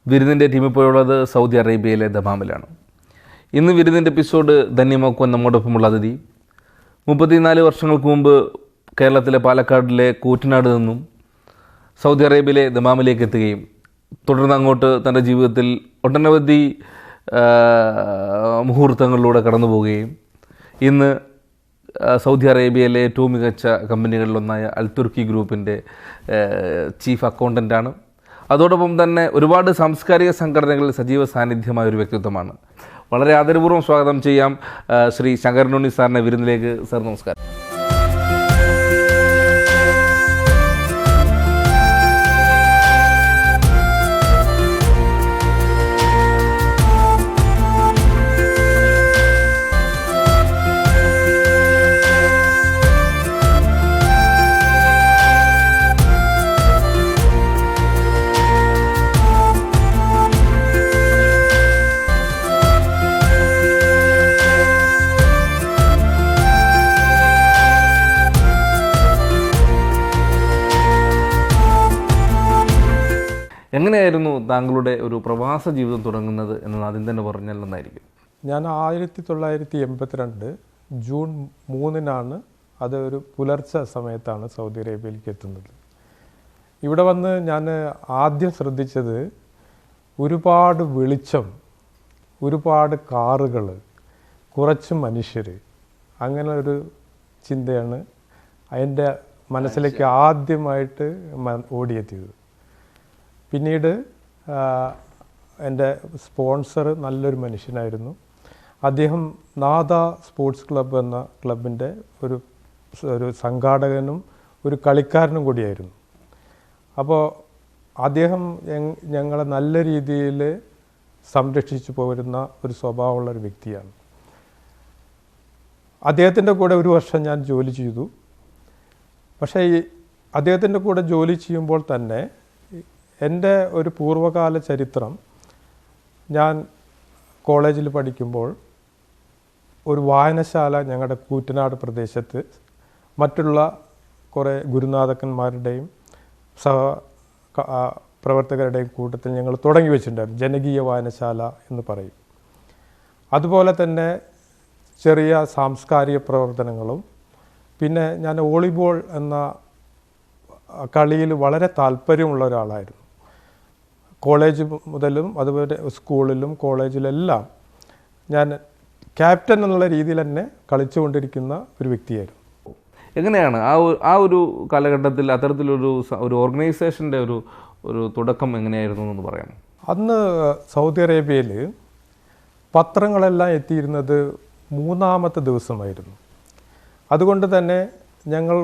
വിരുന്നിൻ്റെ team ഇപ്പോഴുള്ളത് Saudi അറേബ്യയിലെ ദമാമിലാണ്. ഇന്ന് വിരുന്നിൻ്റെ എപ്പിസോഡ് ധന്യമാക്കുവാൻ നമ്മോടൊപ്പമുള്ള അതിഥി 34 വർഷങ്ങൾക്ക് മുമ്പ് കേരളത്തിലെ പാലക്കാടിലെ കൂറ്റനാട് നിന്നും സൗദി അറേബ്യയിലെ ദമാമിലേക്ക് എത്തുകയും തുടർന്ന് അങ്ങോട്ട് തൻ്റെ ജീവിതത്തിൽ ഒട്ടനവധി മുഹൂർത്തങ്ങളിലൂടെ കടന്നു പോവുകയും ഇന്ന് സൗദി അറേബ്യയിലെ ഏറ്റവും മികച്ച കമ്പനികളിലൊന്നായ അൽ തുർക്കി ഗ്രൂപ്പിൻ്റെ ചീഫ് അക്കൗണ്ടൻ്റാണ്. അതോടൊപ്പം തന്നെ ഒരുപാട് സാംസ്കാരിക സംഘടനകളിൽ സജീവ സാന്നിധ്യമായ ഒരു വ്യക്തിത്വമാണ്. വളരെ ആദരപൂർവ്വം സ്വാഗതം ചെയ്യാം ശ്രീ ശങ്കരനുണ്ണി സാറിനെ വിരുന്നിലേക്ക്. സാർ നമസ്കാരം. എങ്ങനെയായിരുന്നു താങ്കളുടെ ഒരു പ്രവാസ ജീവിതം തുടങ്ങുന്നത് എന്ന് ആദ്യം തന്നെ പറഞ്ഞാൽ നന്നായിരിക്കും. ഞാൻ 1982 ജൂൺ 3 അത് ഒരു പുലർച്ചെ സമയത്താണ് സൗദി അറേബ്യയിലേക്ക് എത്തുന്നത്. ഇവിടെ വന്ന് ഞാൻ ആദ്യം ശ്രദ്ധിച്ചത് ഒരുപാട് വെളിച്ചം, ഒരുപാട് കാറുകൾ, കുറച്ച് മനുഷ്യർ, അങ്ങനെ ഒരു ചിന്തയാണ് എൻ്റെ മനസ്സിലേക്ക് ആദ്യമായിട്ട് ഓടിയെത്തിയത്. പിന്നീട് എൻ്റെ സ്പോൺസർ നല്ലൊരു മനുഷ്യനായിരുന്നു. അദ്ദേഹം നാദ സ്പോർട്സ് ക്ലബ്ബ് എന്ന ക്ലബിൻ്റെ ഒരു സംഘാടകനും ഒരു കളിക്കാരനും കൂടിയായിരുന്നു. അപ്പോൾ അദ്ദേഹം ഞങ്ങളെ നല്ല രീതിയിൽ സംരക്ഷിച്ചു പോരുന്ന ഒരു സ്വഭാവമുള്ളൊരു വ്യക്തിയാണ്. അദ്ദേഹത്തിൻ്റെ കൂടെ ഒരു വർഷം ഞാൻ ജോലി ചെയ്തു. പക്ഷേ അദ്ദേഹത്തിൻ്റെ കൂടെ ജോലി ചെയ്യുമ്പോൾ തന്നെ എൻ്റെ ഒരു പൂർവ്വകാല ചരിത്രം, ഞാൻ കോളേജിൽ പഠിക്കുമ്പോൾ ഒരു വായനശാല ഞങ്ങളുടെ കൂറ്റനാട് പ്രദേശത്ത് മറ്റുള്ള കുറേ ഗുരുനാഥക്കന്മാരുടെയും പ്രവർത്തകരുടെയും കൂട്ടത്തിൽ ഞങ്ങൾ തുടങ്ങി വെച്ചിട്ടുണ്ടായിരുന്നു. ജനകീയ വായനശാല എന്ന് പറയും. അതുപോലെ തന്നെ ചെറിയ സാംസ്കാരിക പ്രവർത്തനങ്ങളും, പിന്നെ ഞാൻ വോളിബോൾ എന്ന കളിയിൽ വളരെ താല്പര്യമുള്ള ഒരാളായിരുന്നു. കോളേജ് മുതലും അതുപോലെ സ്കൂളിലും കോളേജിലെല്ലാം ഞാൻ ക്യാപ്റ്റൻ എന്നുള്ള രീതിയിൽ തന്നെ കളിച്ചുകൊണ്ടിരിക്കുന്ന ഒരു വ്യക്തിയായിരുന്നു. എങ്ങനെയാണ് ആ ഒരു കാലഘട്ടത്തിൽ അത്തരത്തിലൊരു ഓർഗനൈസേഷൻ്റെ ഒരു തുടക്കം എങ്ങനെയായിരുന്നു എന്ന് പറയാം? അന്ന് സൗദി അറേബ്യയിൽ പത്രങ്ങളെല്ലാം എത്തിയിരുന്നത് 3-ാമത്തെ ദിവസമായിരുന്നു. അതുകൊണ്ട് തന്നെ ഞങ്ങൾ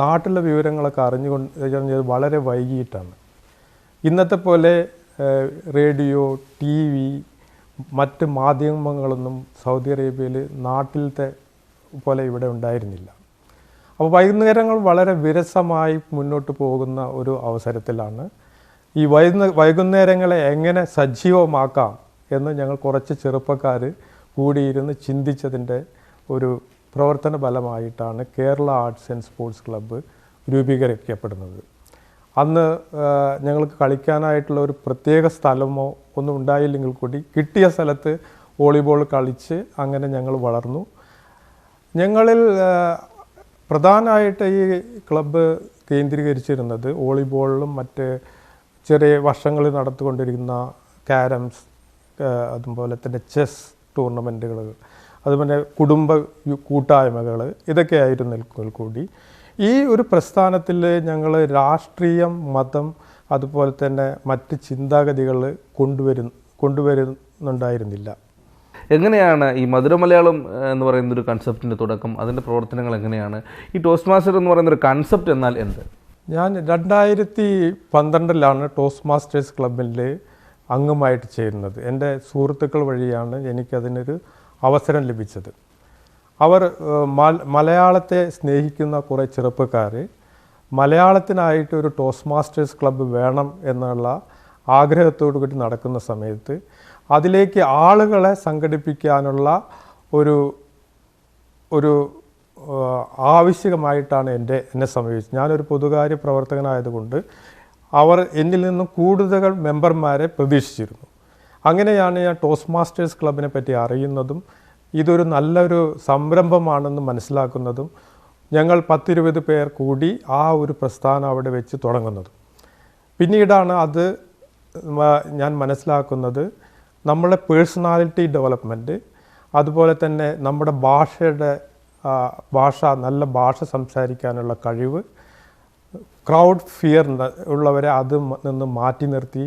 നാട്ടിലെ വിവരങ്ങളൊക്കെ അറിഞ്ഞത് വളരെ വൈകിട്ടാണ്. ഇന്നത്തെ പോലെ റേഡിയോ, ടി വി, മറ്റ് മാധ്യമങ്ങളൊന്നും സൗദി അറേബ്യയിൽ നാട്ടിലത്തെ പോലെ ഇവിടെ ഉണ്ടായിരുന്നില്ല. അപ്പോൾ വൈകുന്നേരങ്ങൾ വളരെ വിരസമായി മുന്നോട്ട് പോകുന്ന ഒരു അവസരത്തിലാണ് ഈ വൈകുന്നേരങ്ങളെ എങ്ങനെ സജീവമാക്കാം എന്ന് ഞങ്ങൾ കുറച്ച് ചെറുപ്പക്കാർ കൂടിയിരുന്ന് ചിന്തിച്ചതിൻ്റെ ഒരു പ്രവർത്തന ഫലമായിട്ടാണ് Kerala arts and sports club രൂപീകരിക്കപ്പെടുന്നത്. അന്ന് ഞങ്ങൾക്ക് കളിക്കാനായിട്ടുള്ള ഒരു പ്രത്യേക സ്ഥലമോ ഒന്നും ഉണ്ടായില്ലെങ്കിൽ കൂടി കിട്ടിയ സ്ഥലത്ത് വോളിബോൾ കളിച്ച് അങ്ങനെ ഞങ്ങൾ വളർന്നു. ഞങ്ങളിൽ പ്രധാനമായിട്ട് ഈ ക്ലബ്ബ് കേന്ദ്രീകരിച്ചിരുന്നത് വോളിബോളിലും മറ്റ് ചെറിയ വർഷങ്ങളിൽ നടത്തിക്കൊണ്ടിരിക്കുന്ന ക്യാരംസ്, അതുപോലെ തന്നെ ചെസ് ടൂർണമെൻറ്റുകൾ, അതുപോലെ കുടുംബ കൂട്ടായ്മകൾ, ഇതൊക്കെ ആയിരുന്നെങ്കിൽ കൂടി ഈ ഒരു പ്രസ്ഥാനത്തിൽ ഞങ്ങൾ രാഷ്ട്രീയം, മതം, അതുപോലെ തന്നെ മറ്റ് ചിന്താഗതികൾ കൊണ്ടുവരുന്നുണ്ടായിരുന്നില്ല. എങ്ങനെയാണ് ഈ മധുരമലയാളം എന്ന് പറയുന്നൊരു കൺസെപ്റ്റിൻ്റെ തുടക്കം, അതിൻ്റെ പ്രവർത്തനങ്ങൾ എങ്ങനെയാണ്? ഈ ടോസ്റ്റ് മാസ്റ്റർ എന്ന് പറയുന്നൊരു കൺസെപ്റ്റ് എന്നാൽ എന്ത്? ഞാൻ 2012 ടോസ്റ്റ് മാസ്റ്റേഴ്സ് ക്ലബിൽ അംഗമായിട്ട് ചേരുന്നത്. എൻ്റെ സുഹൃത്തുക്കൾ വഴിയാണ് എനിക്കതിനൊരു അവസരം ലഭിച്ചത്. അവർ മലയാളത്തെ സ്നേഹിക്കുന്ന കുറേ ചെറുപ്പക്കാർ മലയാളത്തിനായിട്ട് ഒരു ടോസ്റ്റ് മാസ്റ്റേഴ്സ് ക്ലബ്ബ് വേണം എന്നുള്ള ആഗ്രഹത്തോടു കൂടി നടക്കുന്ന സമയത്ത് അതിലേക്ക് ആളുകളെ സംഘടിപ്പിക്കാനുള്ള ഒരു ആവശ്യമായിട്ടാണ് എന്നെ സമീപിച്ചത്. ഞാനൊരു പൊതുകാര്യ പ്രവർത്തകനായതുകൊണ്ട് അവർ എന്നിൽ നിന്നും കൂടുതൽ മെമ്പർമാരെ പ്രതീക്ഷിച്ചിരുന്നു. അങ്ങനെയാണ് ഞാൻ ടോസ്റ്റ് മാസ്റ്റേഴ്സ് ക്ലബിനെ പറ്റി അറിയുന്നതും ഇതൊരു നല്ലൊരു സംരംഭമാണെന്ന് മനസ്സിലാക്കുന്നതും. ഞങ്ങൾ 10-20 പേർ കൂടി ആ ഒരു പ്രസ്ഥാനം അവിടെ വെച്ച് തുടങ്ങുന്നതും. പിന്നീടാണ് അത് ഞാൻ മനസ്സിലാക്കുന്നത് നമ്മളെ പേഴ്സണാലിറ്റി ഡെവലപ്മെൻറ്റ്, അതുപോലെ തന്നെ നമ്മുടെ നല്ല ഭാഷ സംസാരിക്കാനുള്ള കഴിവ്, ക്രൗഡ് ഫിയർ ഉള്ളവരെ നിന്ന് മാറ്റി നിർത്തി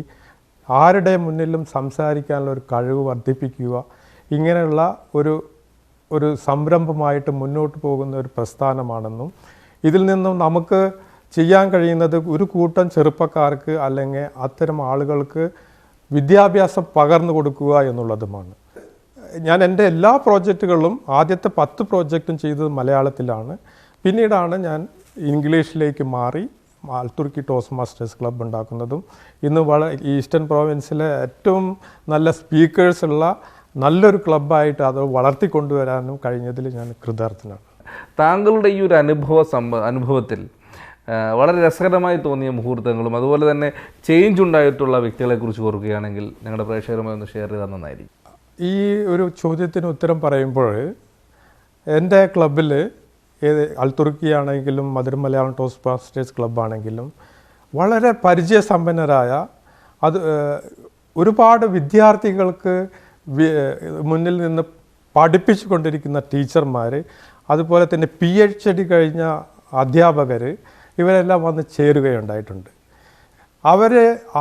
ആരുടെ മുന്നിലും സംസാരിക്കാനുള്ള ഒരു കഴിവ് വർദ്ധിപ്പിക്കുക, ഇങ്ങനെയുള്ള ഒരു സംരംഭമായിട്ട് മുന്നോട്ട് പോകുന്ന ഒരു പ്രസ്ഥാനമാണെന്നും ഇതിൽ നിന്നും നമുക്ക് ചെയ്യാൻ കഴിയുന്നത് ഒരു കൂട്ടം ചെറുപ്പക്കാർക്ക് അല്ലെങ്കിൽ അത്തരം ആളുകൾക്ക് വിദ്യാഭ്യാസം പകർന്നു കൊടുക്കുക എന്നുള്ളതുമാണ്. ഞാൻ എൻ്റെ എല്ലാ പ്രോജക്റ്റുകളും ആദ്യത്തെ 10 പ്രോജക്റ്റും ചെയ്തത് മലയാളത്തിലാണ്. പിന്നീടാണ് ഞാൻ ഇംഗ്ലീഷിലേക്ക് മാറി അൽത്തുർക്കി ടോസ്റ്റ് മാസ്റ്റേഴ്സ് ക്ലബ്ബ് ഉണ്ടാക്കുന്നതും ഇന്ന് ഈസ്റ്റേൺ പ്രോവിൻസിലെ ഏറ്റവും നല്ല സ്പീക്കേഴ്സ് ഉള്ള നല്ലൊരു ക്ലബ്ബായിട്ട് അത് വളർത്തിക്കൊണ്ടുവരാനും കഴിഞ്ഞതിൽ ഞാൻ കൃതാർത്ഥനാണ്. താങ്കളുടെ ഈ ഒരു അനുഭവത്തിൽ വളരെ രസകരമായി തോന്നിയ മുഹൂർത്തങ്ങളും അതുപോലെ തന്നെ ചേഞ്ച് ഉണ്ടായിട്ടുള്ള വ്യക്തികളെക്കുറിച്ച് ഓർക്കുകയാണെങ്കിൽ ഞങ്ങളുടെ പ്രേക്ഷകരുമായി ഒന്ന് ഷെയർ ചെയ്താൽ നന്നായിരിക്കും. ഈ ഒരു ചോദ്യത്തിന് ഉത്തരം പറയുമ്പോൾ എൻ്റെ ക്ലബ്ബിൽ അൽത്തുർക്കി ആണെങ്കിലും മധുര മലയാളം ടോസ്റ്റ് മാസ്റ്റേഴ്സ് ക്ലബ്ബാണെങ്കിലും വളരെ പരിചയസമ്പന്നരായ ഒരുപാട് വിദ്യാർത്ഥികൾക്ക് മുന്നിൽ നിന്ന് പഠിപ്പിച്ചു കൊണ്ടിരിക്കുന്ന ടീച്ചർമാർ, അതുപോലെ തന്നെ PhD കഴിഞ്ഞ അധ്യാപകർ, ഇവരെല്ലാം വന്ന് ചേരുകയുണ്ടായിട്ടുണ്ട്. അവർ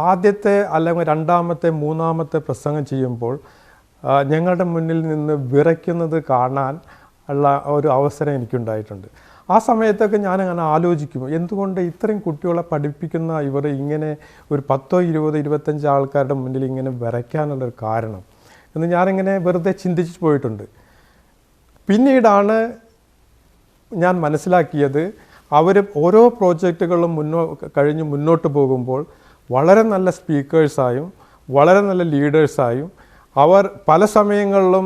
ആദ്യത്തെ അല്ലെങ്കിൽ രണ്ടാമത്തെ മൂന്നാമത്തെ പ്രസംഗം ചെയ്യുമ്പോൾ ഞങ്ങളുടെ മുന്നിൽ നിന്ന് വിറയ്ക്കുന്നത് കാണാൻ ഉള്ള ഒരു അവസരം എനിക്കുണ്ടായിട്ടുണ്ട്. ആ സമയത്തൊക്കെ ഞാനങ്ങനെ ആലോചിക്കും, എന്തുകൊണ്ട് ഇത്രയും കുട്ടികളെ പഠിപ്പിക്കുന്ന ഇവർ ഇങ്ങനെ ഒരു 10, 20, 25 ആൾക്കാരുടെ മുന്നിൽ ഇങ്ങനെ വിറയ്ക്കാനുള്ളൊരു കാരണം എന്ന് ഞാനിങ്ങനെ വെറുതെ ചിന്തിച്ചു പോയിട്ടുണ്ട്. പിന്നീടാണ് ഞാൻ മനസ്സിലാക്കിയത് അവർ ഓരോ പ്രോജക്റ്റുകളും കഴിഞ്ഞ് മുന്നോട്ട് പോകുമ്പോൾ വളരെ നല്ല സ്പീക്കേഴ്സായും വളരെ നല്ല ലീഡേഴ്സായും അവർ പല സമയങ്ങളിലും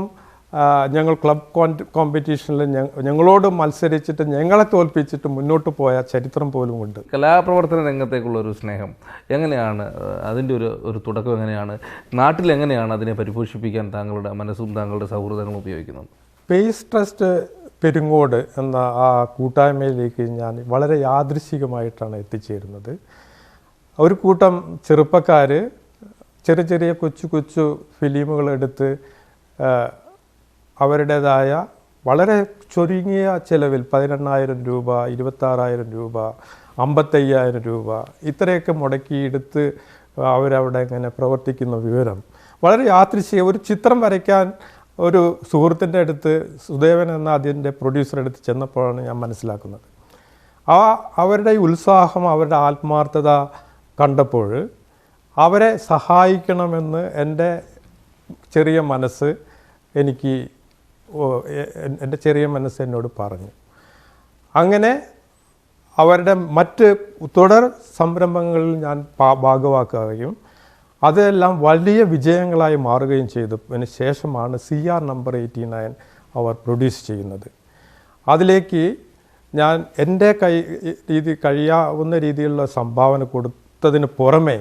ഞങ്ങൾ ക്ലബ് കോമ്പറ്റീഷനിൽ ഞങ്ങളോട് മത്സരിച്ചിട്ട് ഞങ്ങളെ തോൽപ്പിച്ചിട്ട് മുന്നോട്ട് പോയ ചരിത്രം പോലും ഉണ്ട്. കലാപ്രവർത്തന രംഗത്തേക്കുള്ള ഒരു സ്നേഹം എങ്ങനെയാണ്, അതിൻ്റെ ഒരു തുടക്കം എങ്ങനെയാണ്, നാട്ടിൽ എങ്ങനെയാണ് അതിനെ പരിപോഷിപ്പിക്കാൻ താങ്കളുടെ മനസ്സും താങ്കളുടെ സൗഹൃദങ്ങളും ഉപയോഗിക്കുന്നത്? പേസ് ട്രസ്റ്റ് പെരുങ്ങോട് എന്ന ആ കൂട്ടായ്മയിലേക്ക് ഞാൻ വളരെ യാദൃശ്ചികമായിട്ടാണ് എത്തിച്ചേരുന്നത്. ഒരു കൂട്ടം ചെറുപ്പക്കാർ ചെറിയ കൊച്ചു ഫിലിമുകൾ എടുത്ത് അവരുടേതായ വളരെ ചുരുങ്ങിയ ചിലവിൽ 18,000 രൂപ, 26,000 രൂപ, 55,000 രൂപ ഇത്രയൊക്കെ മുടക്കിയെടുത്ത് അവരവിടെ ഇങ്ങനെ പ്രവർത്തിക്കുന്ന വിവരം വളരെ യാദൃശ്ചികം. ഒരു ചിത്രം വരയ്ക്കാൻ ഒരു സുഹൃത്തിൻ്റെ അടുത്ത്, സുദേവൻ എന്ന അതിൻ്റെ പ്രൊഡ്യൂസറുടെ അടുത്ത് ചെന്നപ്പോഴാണ് ഞാൻ മനസ്സിലാക്കുന്നത്. അവരുടെ ഈ ഉത്സാഹം, അവരുടെ ആത്മാർത്ഥത കണ്ടപ്പോൾ അവരെ സഹായിക്കണമെന്ന് എൻ്റെ ചെറിയ മനസ്സ് എന്നോട് പറഞ്ഞു. അങ്ങനെ അവരുടെ മറ്റ് തുടർ സംരംഭങ്ങളിൽ ഞാൻ ഭാഗവാക്കുകയും അതെല്ലാം വലിയ വിജയങ്ങളായി മാറുകയും ചെയ്തു. അതിന് ശേഷമാണ് CR നമ്പർ 89 അവർ പ്രൊഡ്യൂസ് ചെയ്യുന്നത്. അതിലേക്ക് ഞാൻ എൻ്റെ കഴിയാവുന്ന രീതിയിലുള്ള സംഭാവന കൊടുത്തതിന് പുറമെ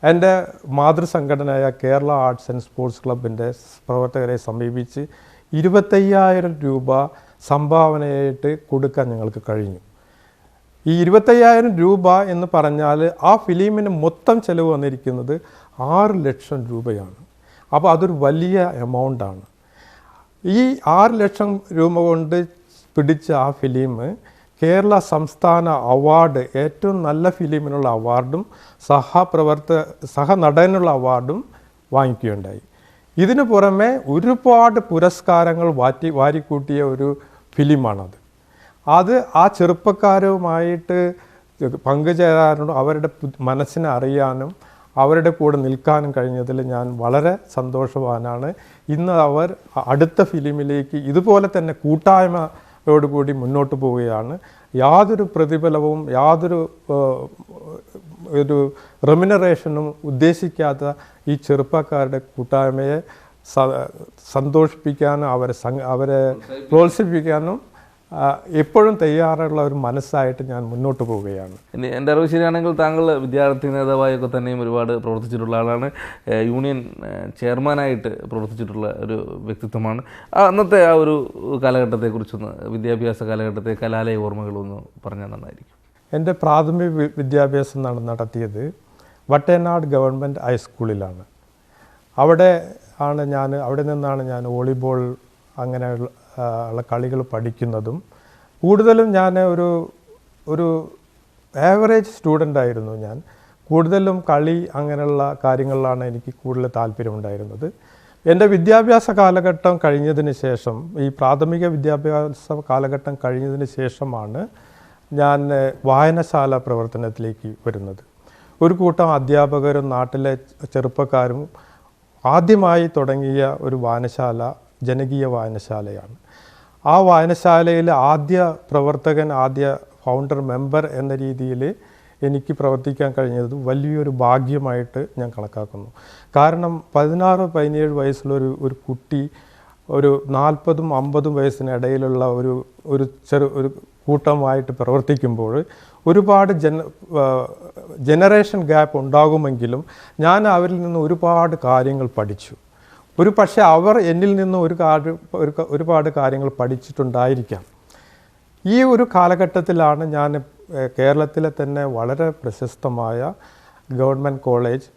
എൻ്റെ മാതൃസംഘടനയായ കേരള ആർട്സ് ആൻഡ് സ്പോർട്സ് ക്ലബിൻ്റെ പ്രവർത്തകരെ സമീപിച്ച് 25,000 രൂപ സംഭാവനയായിട്ട് കൊടുക്കാൻ ഞങ്ങൾക്ക് കഴിഞ്ഞു. ഈ 25,000 രൂപ എന്ന് പറഞ്ഞാൽ ആ ഫിലിമിന് മൊത്തം ചിലവ് വന്നിരിക്കുന്നത് 6 ലക്ഷം രൂപയാണ്. അപ്പോൾ അതൊരു വലിയ എമൗണ്ടാണ്. ഈ 6 ലക്ഷം രൂപ കൊണ്ട് പിടിച്ച ആ ഫിലിം കേരള സംസ്ഥാന അവാർഡ്, ഏറ്റവും നല്ല ഫിലിമിനുള്ള അവാർഡും സഹനടനുള്ള അവാർഡും വാങ്ങിക്കുകയുണ്ടായി. ഇതിനു പുറമെ ഒരുപാട് പുരസ്കാരങ്ങൾ വാരിക്കൂട്ടിയ ഒരു ഫിലിമാണത്. അത് ആ ചെറുപ്പക്കാരുമായിട്ട് പങ്കുചേരാനും അവരുടെ മനസ്സിനെ അറിയാനും അവരുടെ കൂടെ നിൽക്കാനും കഴിഞ്ഞതിൽ ഞാൻ വളരെ സന്തോഷവാനാണ്. ഇന്ന് അവർ അടുത്ത ഫിലിമിലേക്ക് ഇതുപോലെ തന്നെ കൂട്ടായ്മയോടുകൂടി മുന്നോട്ട് പോവുകയാണ്. യാതൊരു പ്രതിഫലവും യാതൊരു റെമ്യൂണറേഷനും ഉദ്ദേശിക്കാത്ത ഈ ചെറുപ്പക്കാരുടെ കൂട്ടായ്മയെ സന്തോഷിപ്പിക്കാനും അവരെ പ്രോത്സാഹിപ്പിക്കാനും എപ്പോഴും തയ്യാറുള്ള ഒരു മനസ്സായിട്ട് ഞാൻ മുന്നോട്ട് പോവുകയാണ്. ഇനി എൻ്റെ അറിവ് ശരിയാണെങ്കിൽ താങ്കൾ വിദ്യാർത്ഥി നേതാവായൊക്കെ തന്നെയും ഒരുപാട് പ്രവർത്തിച്ചിട്ടുള്ള ആളാണ്. യൂണിയൻ ചെയർമാനായിട്ട് പ്രവർത്തിച്ചിട്ടുള്ള ഒരു വ്യക്തിത്വമാണ്. അന്നത്തെ ആ ഒരു കാലഘട്ടത്തെക്കുറിച്ചൊന്ന്, വിദ്യാഭ്യാസ കാലഘട്ടത്തെ കലാലയ ഓർമ്മകളൊന്ന് പറഞ്ഞാൽ നന്നായിരിക്കും. എൻ്റെ പ്രാഥമിക വിദ്യാഭ്യാസം നടത്തിയത് വട്ടേനാട് ഗവൺമെൻറ് ഹൈസ്കൂളിലാണ്. അവിടെ നിന്നാണ് ഞാൻ വോളിബോൾ അങ്ങനെയുള്ള കളികൾ പഠിക്കുന്നതും. കൂടുതലും ഞാൻ ഒരു ആവറേജ് സ്റ്റുഡൻ്റ് ആയിരുന്നു. ഞാൻ കൂടുതലും കളി അങ്ങനെയുള്ള കാര്യങ്ങളിലാണ് എനിക്ക് കൂടുതൽ താല്പര്യമുണ്ടായിരുന്നത്. എൻ്റെ വിദ്യാഭ്യാസ കാലഘട്ടം കഴിഞ്ഞതിന് ശേഷം, ഈ പ്രാഥമിക വിദ്യാഭ്യാസ കാലഘട്ടം കഴിഞ്ഞതിന് ശേഷമാണ് ഞാൻ വായനശാല പ്രവർത്തനത്തിലേക്ക് വരുന്നത്. ഒരു കൂട്ടം അധ്യാപകരും നാട്ടിലെ ചെറുപ്പക്കാരും ആദ്യമായി തുടങ്ങിയ ഒരു വായനശാല ജനകീയ വായനശാലയാണ്. ആ വായനശാലയിൽ ആദ്യ ഫൗണ്ടർ മെമ്പർ എന്ന രീതിയിൽ എനിക്ക് പ്രവർത്തിക്കാൻ കഴിഞ്ഞത് വലിയൊരു ഭാഗ്യമായിട്ട് ഞാൻ കണക്കാക്കുന്നു. കാരണം 16-17 വയസ്സുള്ള ഒരു കുട്ടി ഒരു 40-50 വയസ്സിനിടയിലുള്ള ഒരു കൂട്ടമായിട്ട് പ്രവർത്തിക്കുമ്പോൾ ഒരുപാട് ജനറേഷൻ ഗ്യാപ്പ് ഉണ്ടാകുമെങ്കിലും ഞാൻ അവരിൽ നിന്ന് ഒരുപാട് കാര്യങ്ങൾ പഠിച്ചു. പക്ഷേ അവർ എന്നിൽ നിന്ന് ഒരുപാട് കാര്യങ്ങൾ പഠിച്ചിട്ടുണ്ടായിരിക്കാം. ഈ ഒരു കാലഘട്ടത്തിലാണ് ഞാൻ കേരളത്തിലെ തന്നെ വളരെ പ്രശസ്തമായ government college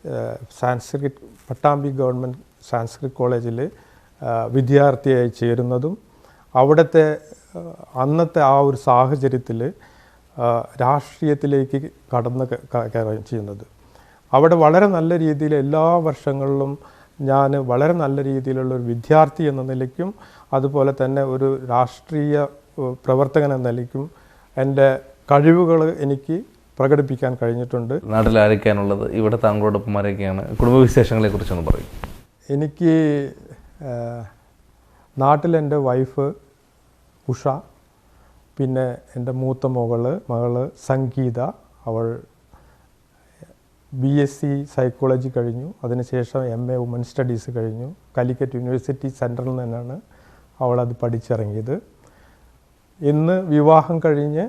Pattambi government Sanskrit കോളേജിൽ വിദ്യാർത്ഥിയായി ചേരുന്നതും അന്നത്തെ ആ ഒരു സാഹചര്യത്തിൽ രാഷ്ട്രീയത്തിലേക്ക് കയറുകയും ചെയ്യുന്നത്. അവിടെ വളരെ നല്ല രീതിയിൽ എല്ലാ വർഷങ്ങളിലും ഞാൻ വളരെ നല്ല രീതിയിലുള്ള ഒരു വിദ്യാർത്ഥി എന്ന നിലയ്ക്കും അതുപോലെ തന്നെ ഒരു രാഷ്ട്രീയ പ്രവർത്തകൻ എന്ന നിലയ്ക്കും എൻ്റെ കഴിവുകൾ എനിക്ക് പ്രകടിപ്പിക്കാൻ കഴിഞ്ഞിട്ടുണ്ട്. നാട്ടിൽ ആരൊക്കെയാണുള്ളത്? ഇവിടെ താങ്കളോടൊപ്പം ആരൊക്കെയാണ്? കുടുംബവിശേഷങ്ങളെക്കുറിച്ചൊന്ന് പറയും. എനിക്ക് നാട്ടിൽ എൻ്റെ വൈഫ് ഉഷ, പിന്നെ എൻ്റെ മൂത്ത മകള് സംഗീത. അവൾ BSc സൈക്കോളജി കഴിഞ്ഞു. അതിനുശേഷം MA വുമൺ സ്റ്റഡീസ് കഴിഞ്ഞു. കാലിക്കറ്റ് യൂണിവേഴ്സിറ്റി സെൻട്രലിൽ നിന്നാണ് അവളത് പഠിച്ചിറങ്ങിയത്. ഇന്ന് വിവാഹം കഴിഞ്ഞ്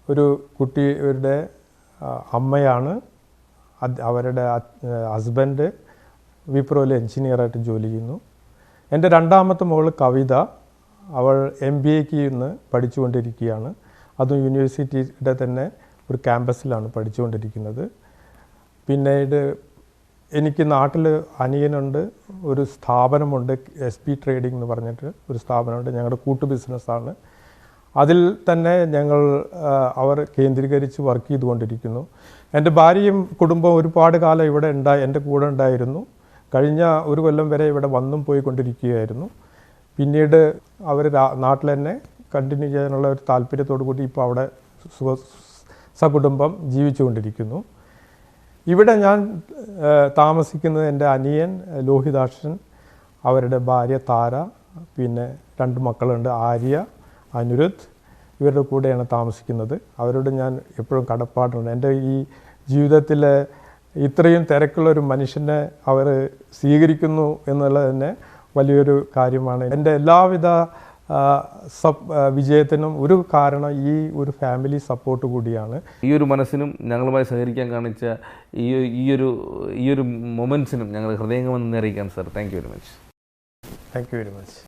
ഒരു കുട്ടിയുടെ അമ്മയാണ്. അവരുടെ ഹസ്ബൻഡ് വിപ്രോയിൽ എൻജിനീയറായിട്ട് ജോലി ചെയ്യുന്നു. എൻ്റെ രണ്ടാമത്തെ മകൾ കവിത, അവൾ MBAക്ക് ഇന്ന് പഠിച്ചുകൊണ്ടിരിക്കുകയാണ്. അതും യൂണിവേഴ്സിറ്റിയുടെ തന്നെ ഒരു ക്യാമ്പസിലാണ് പഠിച്ചുകൊണ്ടിരിക്കുന്നത്. പിന്നീട് എനിക്ക് നാട്ടിൽ അനിയനുണ്ട്. ഒരു സ്ഥാപനമുണ്ട്, SB ട്രേഡിംഗ് എന്ന് പറഞ്ഞിട്ട് ഒരു സ്ഥാപനമുണ്ട്. ഞങ്ങളുടെ കൂട്ടു ബിസിനസ്സാണ്. അതിൽ തന്നെ അവർ കേന്ദ്രീകരിച്ച് വർക്ക് ചെയ്തുകൊണ്ടിരിക്കുന്നു. എൻ്റെ ഭാര്യയും കുടുംബം ഒരുപാട് കാലം എൻ്റെ കൂടെ ഉണ്ടായിരുന്നു. കഴിഞ്ഞ ഒരു കൊല്ലം വരെ ഇവിടെ വന്നും പോയിക്കൊണ്ടിരിക്കുകയായിരുന്നു. പിന്നീട് അവർ നാട്ടിൽ തന്നെ കണ്ടിന്യൂ ചെയ്യാനുള്ള ഒരു താല്പര്യത്തോടു കൂടി ഇപ്പോൾ അവിടെ സകുടുംബം ജീവിച്ചുകൊണ്ടിരിക്കുന്നു. ഇവിടെ ഞാൻ താമസിക്കുന്നത് എൻ്റെ അനിയൻ ലോഹിതാക്ഷൻ, അവരുടെ ഭാര്യ താര, പിന്നെ 2 മക്കളുണ്ട്, ആര്യ, അനിരുദ്ധ്. ഇവരുടെ കൂടെയാണ് താമസിക്കുന്നത്. അവരോട് ഞാൻ എപ്പോഴും കടപ്പാടുണ്ട്. എൻ്റെ ഈ ജീവിതത്തിൽ ഇത്രയും തിരക്കുള്ളൊരു മനുഷ്യനെ അവർ സ്വീകരിക്കുന്നു എന്നുള്ളത് തന്നെ വലിയൊരു കാര്യമാണ്. എൻ്റെ എല്ലാവിധ വിജയത്തിനും ഒരു കാരണം ഈ ഒരു ഫാമിലി സപ്പോർട്ട് കൂടിയാണ്. ഈ ഒരു മനസ്സിനും ഞങ്ങളുമായി സഹകരിക്കാൻ കാണിച്ച ഈ ഒരു മൊമെൻറ്റ്സിനും ഞങ്ങൾ ഹൃദയംഗമെന്ന് അറിയിക്കാൻ sir. Thank you very much.